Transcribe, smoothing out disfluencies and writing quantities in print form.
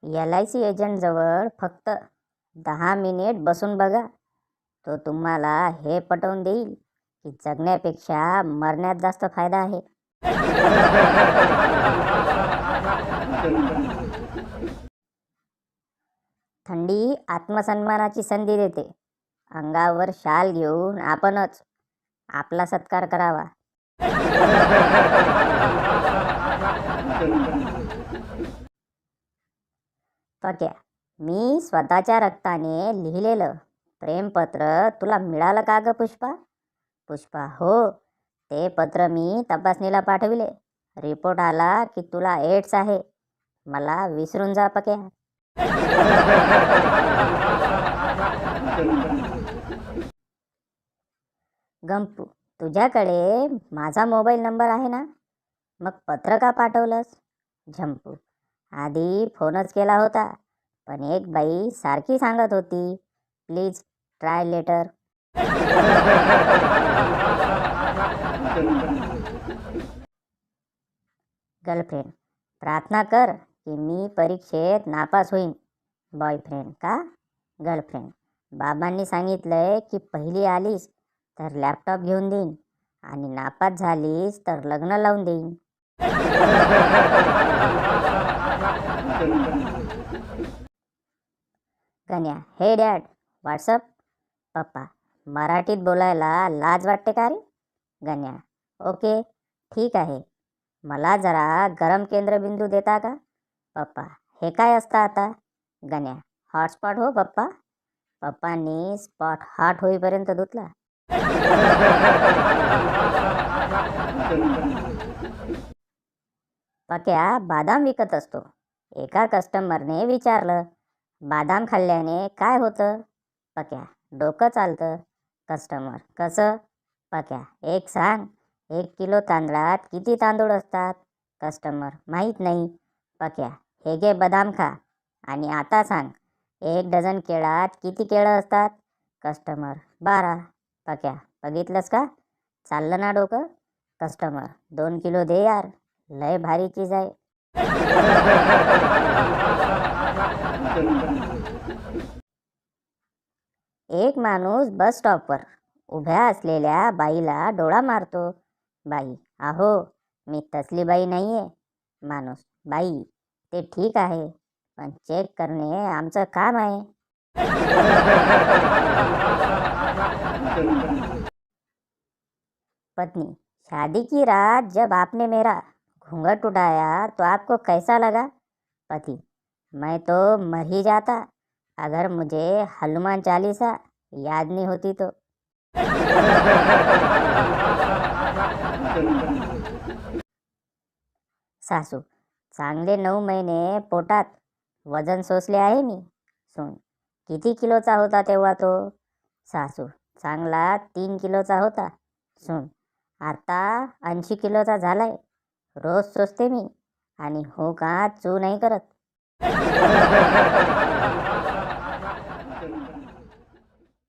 LIC एजंटजवळ फक्त 10 minute बसून बघा, तो तुम्हाला हे पटवून देईल की जगण्यापेक्षा मरण्यात जास्त फायदा आहे. थंडी आत्मसन्मानाची संधी देते. अंगावर शाल घेऊन आपणच आपला सत्कार करावा. पक्या, मी स्वतःच्या रक्ताने लिहिलेलं प्रेमपत्र तुला मिळालं का ग पुष्पा? पुष्पा, हो, ते पत्र मी तपासणीला पाठविले. रिपोर्ट आला की तुला एड्स आहे. मला विसरून जा पक्या. गंपू, तुझ्याकडे माझा मोबाईल नंबर आहे ना, मग पत्र का पाठवलंस? झंपू, आधी फोनच केला होता, पण एक बाई सारखी सांगत होती, प्लीज ट्राय लेटर. गर्लफ्रेंड, प्रार्थना कर की मी परीक्षेत नापास होईन. बॉयफ्रेंड, का? गर्लफ्रेंड, बाबांनी सांगितलंय की पहिली आलीस तर लॅपटॉप घेऊन देईन आणि नापास झालीस तर लग्न लावून देईन. गण्या, हे डॅड, व्हॉट्सअप. पप्पा, मराठीत बोलायला लाज वाटते का रे? गण्या, ओके, ठीक आहे. मला जरा गरम केंद्रबिंदू देता का? पप्पा, हे काय असतं आता? गण्या, हॉटस्पॉट हो पप्पा. पप्पांनी स्पॉट हॉट होईपर्यंत धुतला. पक्या बादाम विकत असतो. एका कस्टमरने विचारलं, बादाम खाल्ल्याने काय होतं? पक्या, डोकं चालतं. कस्टमर, कसं? पक्या, एक सांग, 1 किलो तांदळात किती तांदूळ असतात? कस्टमर, माहीत नाही. पक्या, हे घे बदाम खा आणि आता सांग, 1 डझन केळात किती केळं असतात? कस्टमर, 12. पक्या, बघितलंस का? चाललं ना डोकं? कस्टमर, 2 किलो दे यार, लय भारी चीज आहे. एक माणूस बस स्टॉपवर उभ्या असलेल्या बाईला डोळा मारतो. बाई, अहो, मी तसली बाई नाहीये. माणूस, बाई, ते ठीक आहे, पण चेक करणे आमचं काम आहे. पत्नी, शादी की रात जब आपने मेरा घूंघट उठाया तो आपको कैसा लगा? पति, मैं तो मर ही जाता अगर मुझे हनुमान चालीसा याद नहीं होती तो. सासू, चांगले 9 महिने पोटात वजन सोसले आहे मी. सून, किती किलोचा होता तेव्हा तो? सासू, चांगला 3 किलोचा होता. सून, आता 80 किलोचा झालाय. रोज सोसते मी आणि हो का चू नाही करत.